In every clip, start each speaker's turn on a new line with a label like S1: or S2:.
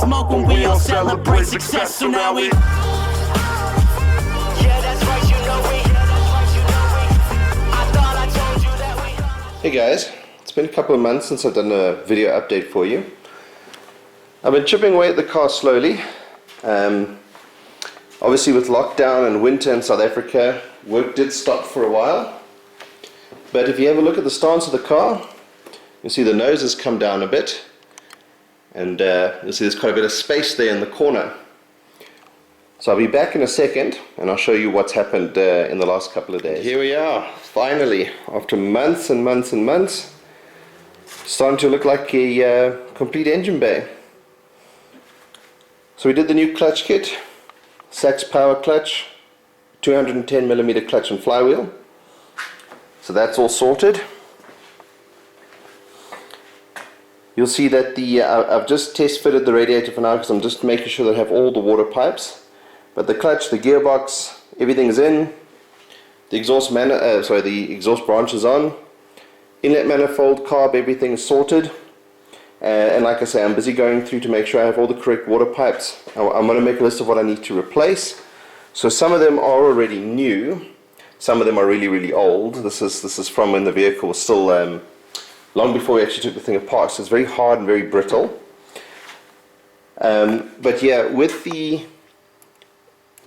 S1: smoke when we all celebrate success. So now we.
S2: Hey guys, it's been a couple of months since I've done a video update for you. I've been chipping away at the car slowly. Obviously with lockdown and winter in South Africa, work did stop for a while. But if you have a look at the stance of the car, you'll see the nose has come down a bit. And you'll see there's quite a bit of space there in the corner. So I'll be back in a second and I'll show you what's happened in the last couple of days. Here we are, finally, after months and months and months, starting to look like a complete engine bay. So we did the new clutch kit, Sachs power clutch, 210mm clutch and flywheel. So that's all sorted. You'll see that I've just test fitted the radiator for now because I'm just making sure that I have all the water pipes. But the clutch, the gearbox, everything's in. The exhaust the exhaust branch is on. Inlet manifold, carb, everything is sorted. And like I say, I'm busy going through to make sure I have all the correct water pipes. I'm going to make a list of what I need to replace. So some of them are already new. Some of them are really, really old. This is from when the vehicle was still long before we actually took the thing apart. So it's very hard and very brittle. But yeah, with the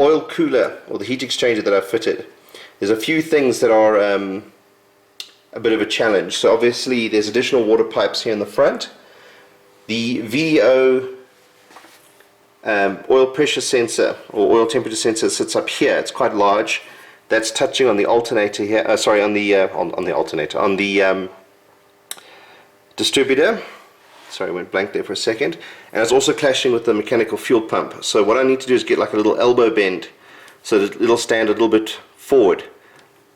S2: oil cooler or the heat exchanger that I've fitted, there's a few things that are a bit of a challenge. So obviously there's additional water pipes here in the front. The VDO oil pressure sensor or oil temperature sensor sits up here. It's quite large. That's touching on the alternator here. On the distributor. Sorry, I went blank there for a second. And it's also clashing with the mechanical fuel pump. So what I need to do is get like a little elbow bend so that it'll stand a little bit forward.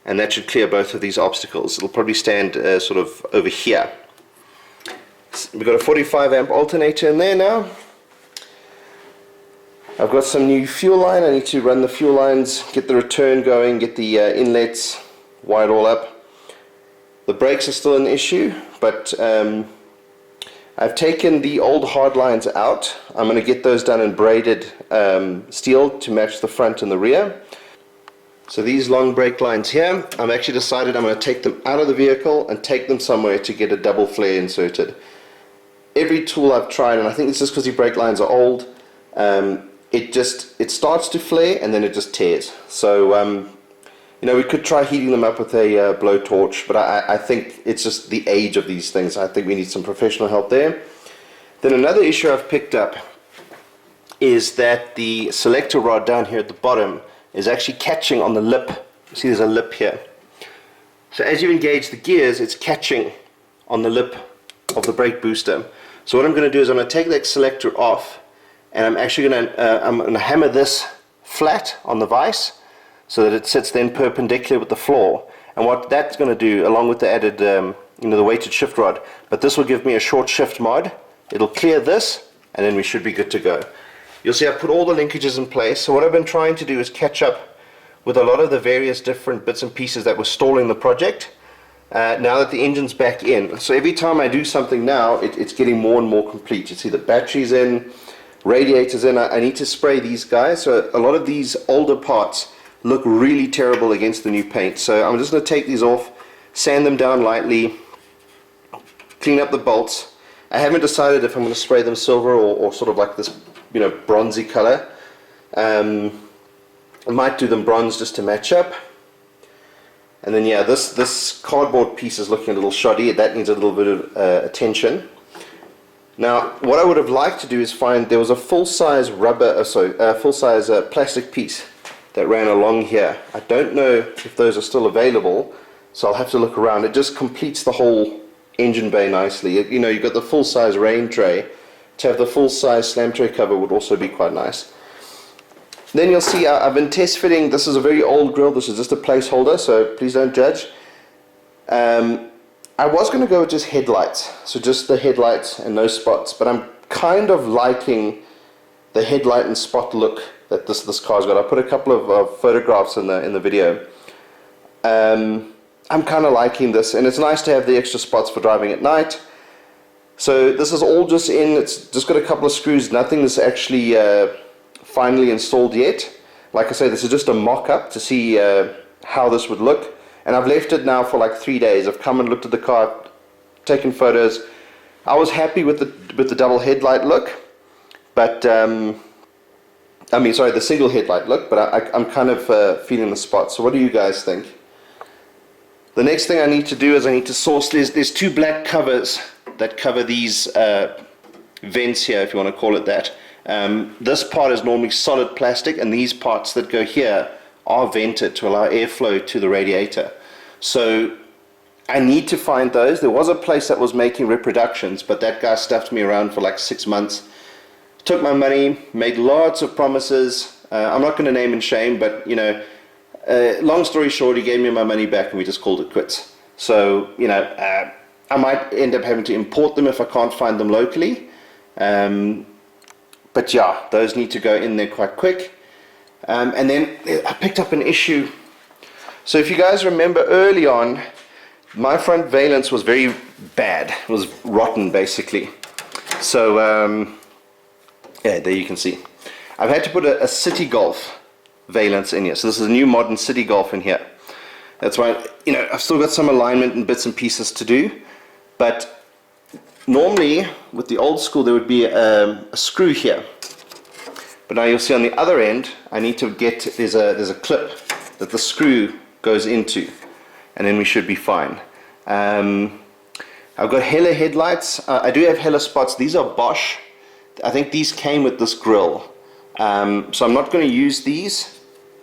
S2: And that should clear both of these obstacles. It'll probably stand sort of over here. We've got a 45 amp alternator in there now. I've got some new fuel line. I need to run the fuel lines, get the return going, get the inlets wired all up. The brakes are still an issue, but I've taken the old hard lines out. I'm going to get those done in braided steel to match the front and the rear. So these long brake lines here, I've actually decided I'm going to take them out of the vehicle and take them somewhere to get a double flare inserted. Every tool I've tried, and I think it's just because the brake lines are old, it starts to flare and then it just tears. So you know, we could try heating them up with a blowtorch, but I think it's just the age of these things. I think we need some professional help there. Then another issue I've picked up is that the selector rod down here at the bottom is actually catching on the lip. See, there's a lip here. So as you engage the gears, it's catching on the lip of the brake booster. So what I'm going to do is I'm going to take that selector off, and I'm actually going to hammer this flat on the vise, so that it sits then perpendicular with the floor. And what that's going to do, along with the added, the weighted shift rod, but this will give me a short shift mod. It'll clear this, and then we should be good to go. You'll see I've put all the linkages in place. So what I've been trying to do is catch up with a lot of the various different bits and pieces that were stalling the project, now that the engine's back in. So every time I do something now, it's getting more and more complete. You see the battery's in, radiator's in. I need to spray these guys. So a lot of these older parts look really terrible against the new paint. So I'm just going to take these off, sand them down lightly, clean up the bolts. I haven't decided if I'm going to spray them silver or sort of like this, bronzy color. I might do them bronze just to match up. And then yeah, this cardboard piece is looking a little shoddy. That needs a little bit of attention. Now, what I would have liked to do is find there was a full-size full-size plastic piece that ran along here. I don't know if those are still available, so I'll have to look around. It just completes the whole engine bay nicely. You've got the full-size rain tray. To have the full-size slam tray cover would also be quite nice. Then you'll see I've been test fitting. This is a very old grill. This is just a placeholder, so please don't judge. I was going to go with just headlights, so just the headlights and no spots, but I'm kind of liking the headlight and spot look that this car's got. I put a couple of photographs in the video. I'm kind of liking this, and it's nice to have the extra spots for driving at night. So this is all just in, it's just got a couple of screws, nothing is actually finally installed yet. Like I say, this is just a mock-up to see how this would look. And I've left it now for like 3 days. I've come and looked at the car, taken photos. I was happy with the double headlight look, but I mean, sorry, the single headlight look, but I'm kind of feeling the spot. So what do you guys think? The next thing I need to do is I need to source, there's 2 black covers that cover these vents here, if you want to call it that. This part is normally solid plastic, and these parts that go here are vented to allow airflow to the radiator. So I need to find those. There was a place that was making reproductions, but that guy stuffed me around for like 6 months. Took my money, made lots of promises. I'm not going to name and shame, but you know, long story short, he gave me my money back and we just called it quits. So, you know, I might end up having to import them if I can't find them locally. But yeah, those need to go in there quite quick. And then I picked up an issue. So if you guys remember early on, my front valence was very bad. It was rotten, basically. So, yeah, there you can see. I've had to put a City Golf valence in here. So this is a new modern City Golf in here. That's why, you know, I've still got some alignment and bits and pieces to do. But normally, with the old school, there would be a screw here. But now you'll see on the other end, I need to get, there's a clip that the screw goes into. And then we should be fine. I've got Hella headlights. I do have Hella spots. These are Bosch. I think these came with this grill. So I'm not going to use these.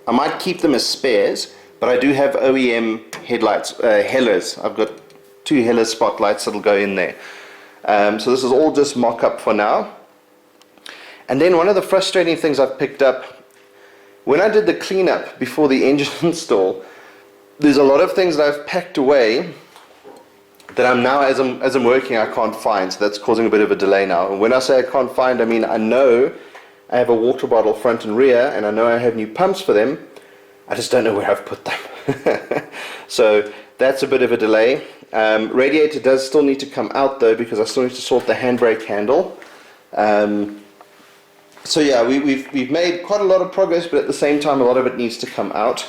S2: I might keep them as spares, but I do have OEM headlights, Hellas. I've got 2 Hella spotlights that'll go in there. So this is all just mock-up for now. And then one of the frustrating things I've picked up, when I did the cleanup before the engine install, there's a lot of things that I've packed away that I'm now, as I'm working, I can't find. So that's causing a bit of a delay now. And when I say I can't find, I mean I know I have a water bottle front and rear, and I know I have new pumps for them. I just don't know where I've put them. So that's a bit of a delay. Radiator does still need to come out though, because I still need to sort the handbrake handle. So yeah, we've made quite a lot of progress, but at the same time a lot of it needs to come out.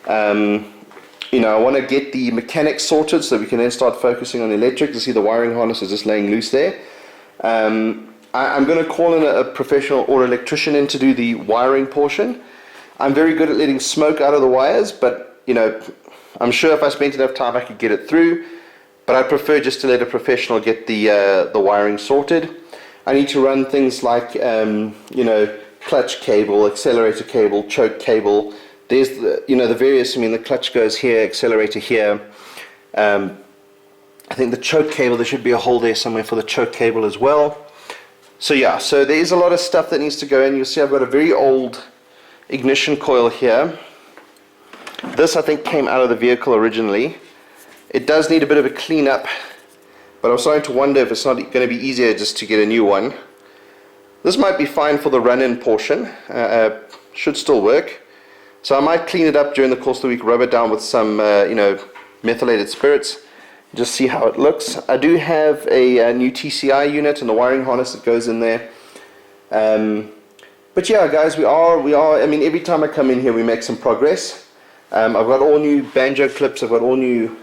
S2: You know, I want to get the mechanics sorted so we can then start focusing on the electric. You see the wiring harness is just laying loose there. I'm going to call in a professional or electrician in to do the wiring portion. I'm very good at letting smoke out of the wires, but you know, I'm sure if I spent enough time I could get it through, but I prefer just to let a professional get the wiring sorted. I need to run things like you know, clutch cable, accelerator cable, choke cable. There's the, you know, the various, I mean the clutch goes here, accelerator here. I think the choke cable, there should be a hole there somewhere for the choke cable as well. So yeah, so there is a lot of stuff that needs to go in. You'll see I've got a very old ignition coil here. This I think came out of the vehicle originally. It does need a bit of a clean up, but I'm starting to wonder if it's not going to be easier just to get a new one. This might be fine for the run-in portion, should still work. So I might clean it up during the course of the week, rub it down with some you know, methylated spirits, just see how it looks. I do have a new TCI unit and the wiring harness that goes in there. But yeah guys, we are, I mean every time I come in here we make some progress. I've got all new banjo clips, I've got all new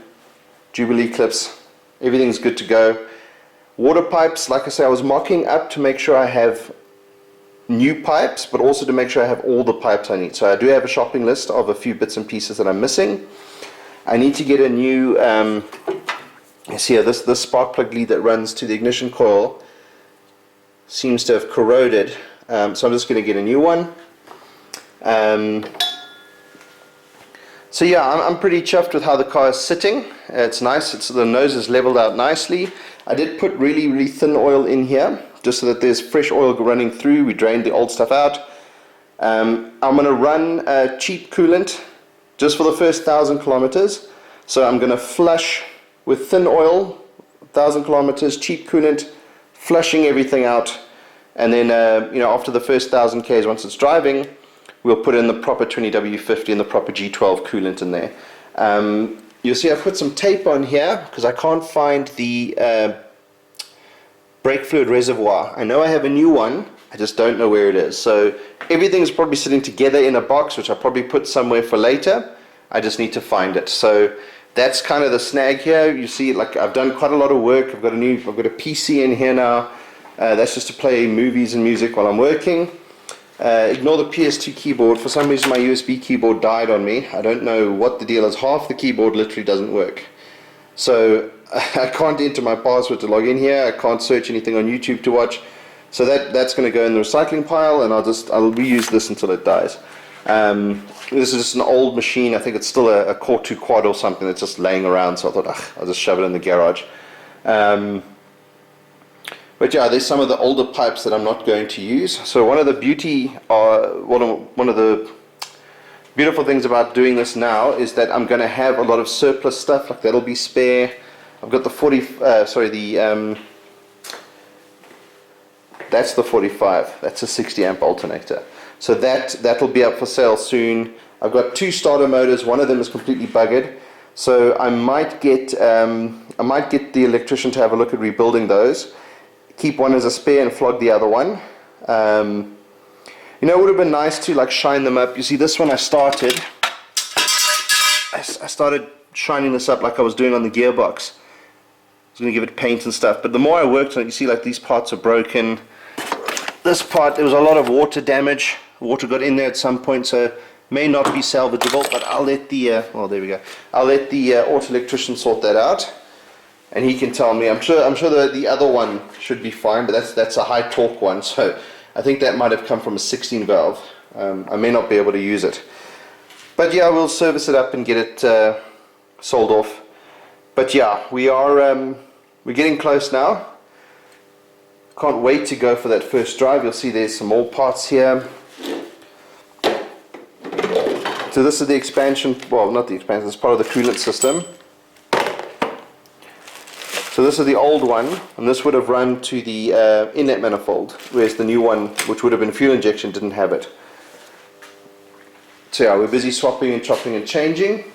S2: Jubilee clips, everything's good to go. Water pipes, like I say, I was mocking up to make sure I have new pipes, but also to make sure I have all the pipes I need. So I do have a shopping list of a few bits and pieces that I'm missing. I need to get a new, you see here, this spark plug lead that runs to the ignition coil seems to have corroded, so I'm just going to get a new one. So yeah, I'm pretty chuffed with how the car is sitting. It's nice, the nose is leveled out nicely. I did put really thin oil in here, just so that there's fresh oil running through. We drained the old stuff out. I'm going to run cheap coolant just for the first 1,000 kilometers. So I'm going to flush with thin oil, 1,000 kilometers, cheap coolant, flushing everything out. And then, you know, after the first 1,000 Ks, once it's driving, we'll put in the proper 20W50 and the proper G12 coolant in there. You'll see I've put some tape on here because I can't find the brake fluid reservoir. I know I have a new one, I just don't know where it is. So everything's probably sitting together in a box, which I'll probably put somewhere for later. I just need to find it. So that's kind of the snag here. You see, like, I've done quite a lot of work. I've got a PC in here now. That's just to play movies and music while I'm working. Ignore the PS2 keyboard. For some reason my USB keyboard died on me. I don't know what the deal is. Half the keyboard literally doesn't work. So I can't enter my password to log in here. I can't search anything on YouTube to watch. So that's going to go in the recycling pile, and I'll reuse this until it dies. This is just an old machine. I think it's still a Core 2 quad or something that's just laying around. So I thought, I'll just shove it in the garage. But yeah, there's some of the older pipes that I'm not going to use. So one of the beautiful things about doing this now is that I'm going to have a lot of surplus stuff, like that'll be spare. I've got the that's the 45. That's a 60 amp alternator. So that'll be up for sale soon. I've got 2 starter motors. One of them is completely buggered. So I might get the electrician to have a look at rebuilding those. Keep one as a spare and flog the other one. You know, it would have been nice to like shine them up. You see, this one I started shining this up like I was doing on the gearbox. I was going to give it paint and stuff, but the more I worked on it, you see, like, these parts are broken. This part, there was a lot of water damage. Water got in there at some point, so may not be salvageable, but I'll let the there we go. I'll let the auto electrician sort that out, and he can tell me. I'm sure the other one should be fine, but that's a high torque one, so I think that might have come from a 16 valve. I may not be able to use it, but yeah, we'll service it up and get it sold off. But yeah, we're getting close now. Can't wait to go for that first drive. You'll see there's some more parts here. So this is the expansion, well, not the expansion, it's part of the coolant system. So this is the old one, and this would have run to the inlet manifold, whereas the new one, which would have been fuel injection, didn't have it. So yeah, we're busy swapping and chopping and changing.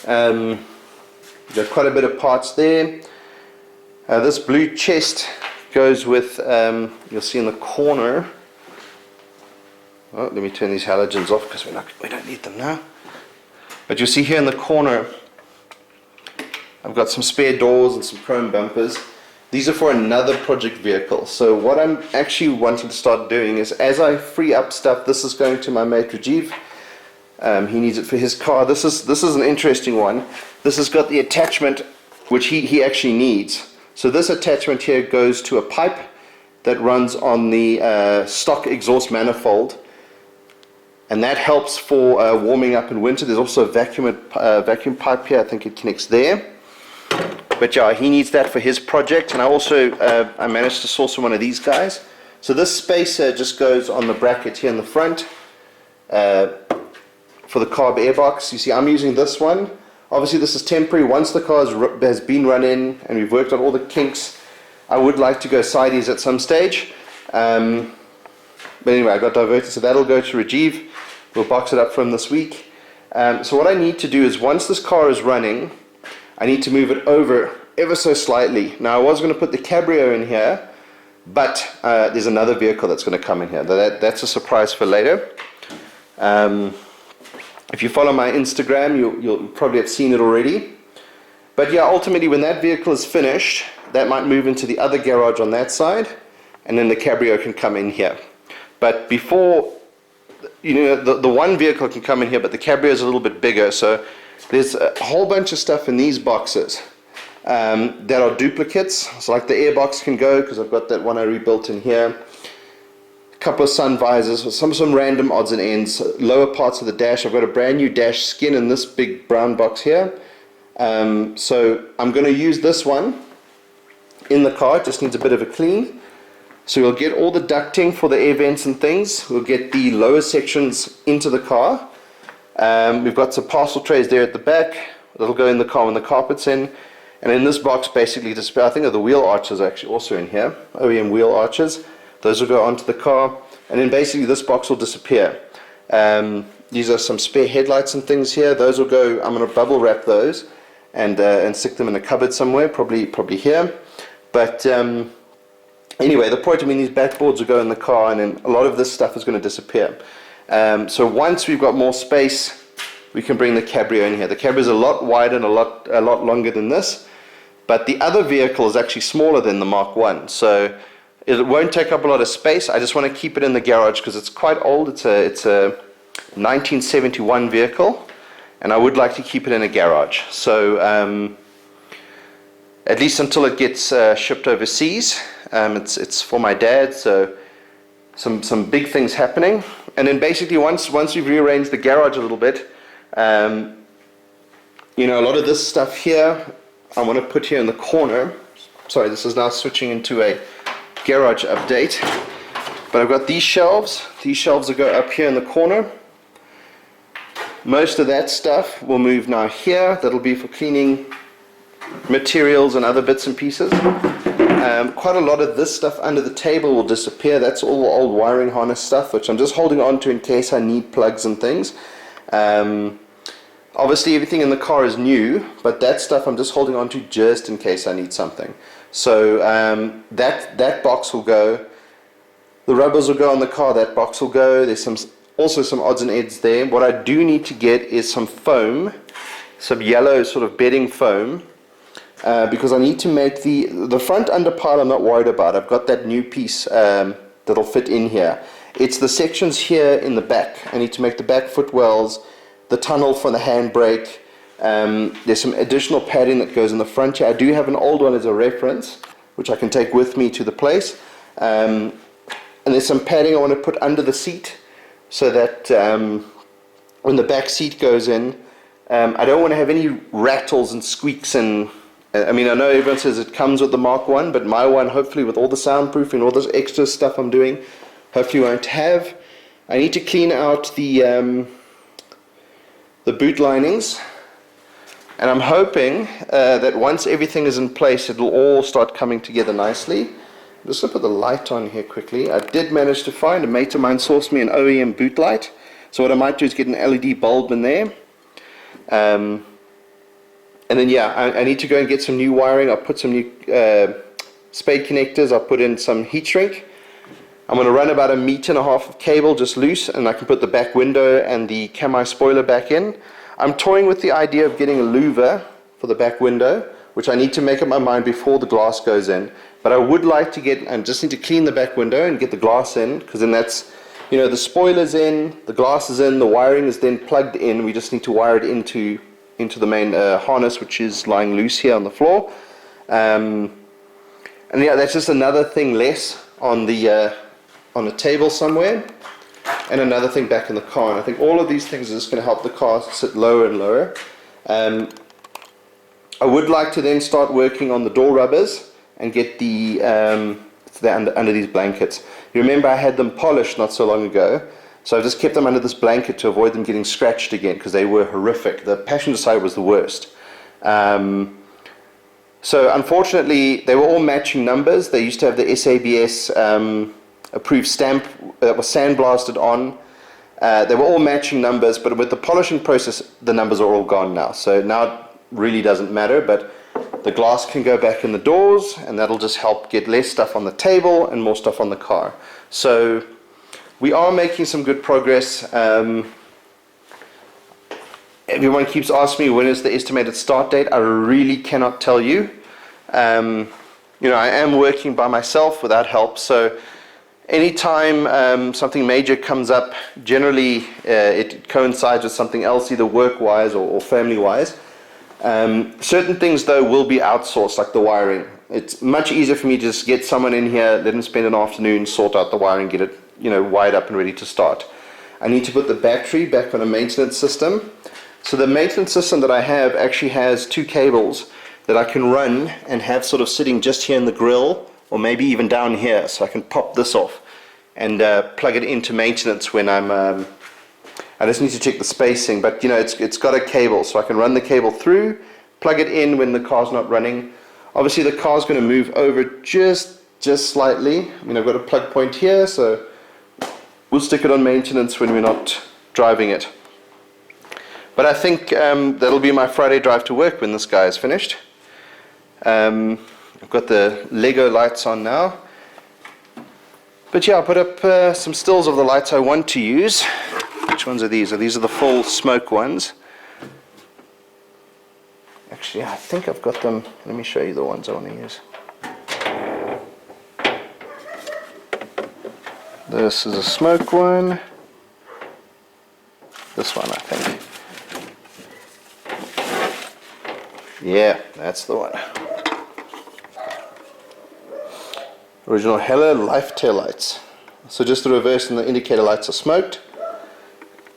S2: Got quite a bit of parts there. This blue chest goes with, you'll see in the corner. Oh, let me turn these halogens off because we don't need them now. But you'll see here in the corner, I've got some spare doors and some chrome bumpers. These are for another project vehicle. So what I'm actually wanting to start doing is, as I free up stuff, this is going to my mate Rajiv. He needs it for his car. This is an interesting one. This has got the attachment which he actually needs. So this attachment here goes to a pipe that runs on the stock exhaust manifold, and that helps for warming up in winter. There's also a vacuum pipe here. I think it connects there. But yeah, he needs that for his project, and I managed to source one of these guys. So this spacer just goes on the bracket here in the front for the carb airbox. You see, I'm using this one. Obviously this is temporary. Once the car has been run in and we've worked on all the kinks, I would like to go sideways at some stage. But anyway, I got diverted, so that'll go to Rajiv. We'll box it up from this week. So what I need to do is, once this car is running, I need to move it over ever so slightly. Now, I was going to put the Cabrio in here, but there's another vehicle that's going to come in here. That's a surprise for later. If you follow my Instagram, you'll probably have seen it already. But yeah, ultimately, when that vehicle is finished, that might move into the other garage on that side, and then the Cabrio can come in here. But before, you know, the one vehicle can come in here, but the Cabrio is a little bit bigger. So there's a whole bunch of stuff in these boxes that are duplicates. So like the airbox can go, because I've got that one I rebuilt in here. Couple of sun visors, some random odds and ends, lower parts of the dash. I've got a brand new dash skin in this big brown box here. So I'm going to use this one in the car. It just needs a bit of a clean. So we'll get all the ducting for the air vents and things. We'll get the lower sections into the car. We've got some parcel trays there at the back. That'll go in the car when the carpet's in. And in this box, basically, I think the wheel arches are actually also in here. OEM wheel arches. Those will go onto the car, and then basically this box will disappear. These are some spare headlights and things here. Those will go. I'm going to bubble wrap those and stick them in a cupboard somewhere, probably here. But anyway, the point, I mean, these backboards will go in the car, and then a lot of this stuff is going to disappear. So once we've got more space, we can bring the Cabrio in here. The Cabrio is a lot wider and a lot longer than this, but the other vehicle is actually smaller than the Mark 1, so it won't take up a lot of space. I just want to keep it in the garage because it's quite old. It's a 1971 vehicle, and I would like to keep it in a garage. So at least until it gets shipped overseas. It's for my dad, so some big things happening. And then basically once we've rearranged the garage a little bit, you know, a lot of this stuff here I want to put here in the corner. Sorry, this is now switching into a garage update. But I've got these shelves. These shelves will go up here in the corner. Most of that stuff will move now here. That'll be for cleaning materials and other bits and pieces. Quite a lot of this stuff under the table will disappear. That's all the old wiring harness stuff, which I'm just holding on to in case I need plugs and things. Obviously everything in the car is new, but that stuff I'm just holding on to just in case I need something. So that box will go. The rubbers will go on the car. That box will go. There's also some odds and ends there. What I do need to get is some foam, some yellow sort of bedding foam, because I need to make the front under pile I'm not worried about. I've got that new piece that'll fit in here. It's the sections here in the back. I need to make the back footwells, the tunnel for the handbrake. There's some additional padding that goes in the front here. I do have an old one as a reference, which I can take with me to the place. And there's some padding I want to put under the seat, so that when the back seat goes in, I don't want to have any rattles and squeaks. And I mean, I know everyone says it comes with the Mark 1, but my one, hopefully with all the soundproofing, all this extra stuff I'm doing, hopefully won't have. I need to clean out the boot linings, and I'm hoping that once everything is in place, it'll all start coming together nicely. I'm just going to put the light on here quickly. I did manage to find, a mate of mine sourced me an OEM boot light, so what I might do is get an LED bulb in there. And then yeah, I need to go and get some new wiring. I'll put some new spade connectors. I'll put in some heat shrink. I'm going to run about 1.5 meters of cable just loose, and I can put the back window and the cami spoiler back in. I'm toying with the idea of getting a louver for the back window, which I need to make up my mind before the glass goes in. But I would like to get, and just need to clean the back window and get the glass in, because then that's, you know, the spoiler's in, the glass is in, the wiring is then plugged in. We just need to wire it into the main harness, which is lying loose here on the floor. And yeah, that's just another thing less on the table somewhere, and another thing back in the car. And I think all of these things are just going to help the car sit lower and lower. I would like to then start working on the door rubbers and get they're under these blankets. You remember I had them polished not so long ago, so I've just kept them under this blanket to avoid them getting scratched again, because they were horrific. The passenger side was the worst. So unfortunately they were all matching numbers. They used to have the SABS approved stamp that was sandblasted on. They were all matching numbers, but with the polishing process the numbers are all gone now. So now it really doesn't matter, but the glass can go back in the doors, and that'll just help get less stuff on the table and more stuff on the car. So we are making some good progress. Everyone keeps asking me when is the estimated start date. I really cannot tell you. You know, I am working by myself without help, so anytime something major comes up, generally it coincides with something else, either work-wise or family-wise. Certain things though will be outsourced, like the wiring. It's much easier for me to just get someone in here, let them spend an afternoon, sort out the wiring, get it, you know, wired up and ready to start. I need to put the battery back on a maintenance system. So the maintenance system that I have actually has 2 cables that I can run and have sort of sitting just here in the grill, or maybe even down here, so I can pop this off and plug it into maintenance when I'm I just need to check the spacing, but you know, it's got a cable, so I can run the cable through, plug it in when the car's not running. Obviously the car's going to move over just slightly. I mean, I've got a plug point here, so we'll stick it on maintenance when we're not driving it. But I think that'll be my Friday drive to work when this guy is finished. And I've got the Lego lights on now. But yeah, I put up some stills of the lights I want to use. Which ones are these? These are the full smoke ones. Actually, I think I've got them. Let me show you the ones I want to use. This is a smoke one. This one, I think. Yeah, that's the one. Original Hella Life tail lights. So just the reverse and the indicator lights are smoked.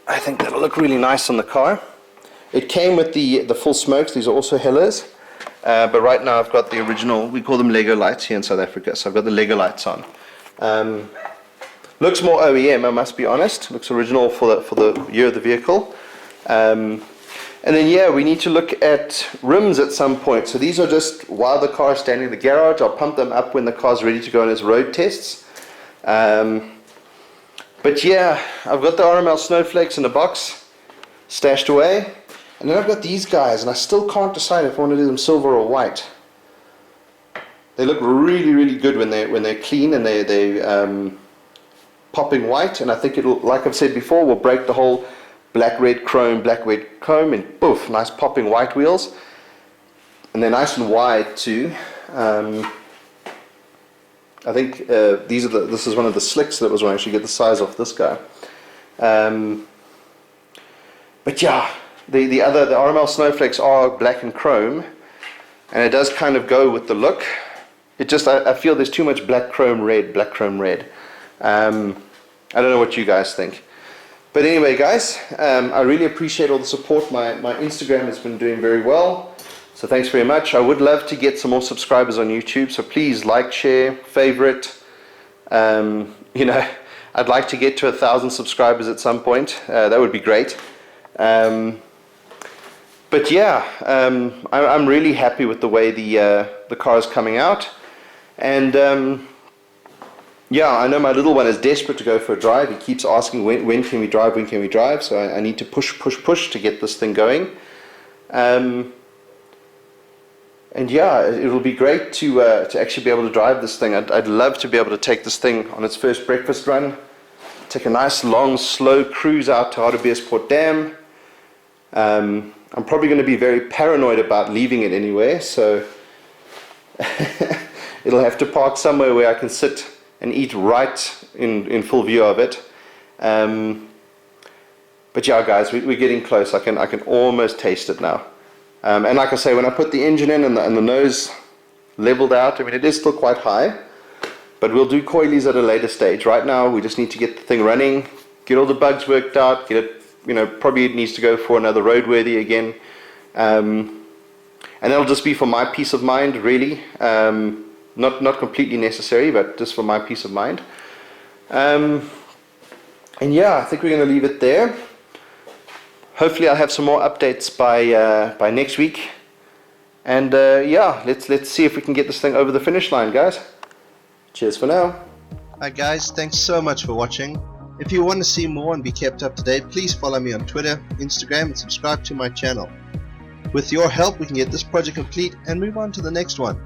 S2: I think that'll look really nice on the car. It came with the full smokes. These are also Hellas. But right now I've got the original, we call them Lego lights here in South Africa. So I've got the Lego lights on. Looks more OEM, I must be honest. Looks original for the year of the vehicle. And then yeah, we need to look at rims at some point. So these are just while the car is standing in the garage. I'll pump them up when the car's ready to go on its road tests. But yeah, I've got the RML snowflakes in a box stashed away. And then I've got these guys, and I still can't decide if I want to do them silver or white. They look really, really good when they're clean and they're popping white. And I think it'll, like I've said before, will break the whole black, red chrome, and poof, nice popping white wheels. And they're nice and wide too. I think this is one of the slicks that was when I actually get the size off this guy. But yeah, the RML snowflakes are black and chrome, and it does kind of go with the look. It just, I feel there's too much black chrome red. I don't know what you guys think. But anyway, guys, I really appreciate all the support. My Instagram has been doing very well, so thanks very much. I would love to get some more subscribers on YouTube, so please like, share, favorite. You know, I'd like to get to 1,000 subscribers at some point. That would be great. But yeah, I'm really happy with the way the car is coming out. And yeah, I know my little one is desperate to go for a drive. He keeps asking when can we drive, so I need to push to get this thing going. And yeah, it'll be great to actually be able to drive this thing. I'd love to be able to take this thing on its first breakfast run, take a nice long slow cruise out to Hartbeespoort Dam. I'm probably going to be very paranoid about leaving it anywhere, so it'll have to park somewhere where I can sit and eat right in full view of it. But yeah, guys, we're getting close. I can almost taste it now. And like I say, when I put the engine in and the nose leveled out, I mean, it is still quite high, but we'll do coilies at a later stage. Right now, we just need to get the thing running, get all the bugs worked out, get it, you know, probably it needs to go for another roadworthy again. And that'll just be for my peace of mind, really. Not completely necessary, but just for my peace of mind. And yeah, I think we're going to leave it there. Hopefully I'll have some more updates by next week. And yeah, let's see if we can get this thing over the finish line, guys. Cheers for now. Hi guys, thanks so much for watching. If you want to see more and be kept up to date, please follow me on Twitter, Instagram, and subscribe to my channel. With your help, we can get this project complete and move on to the next one.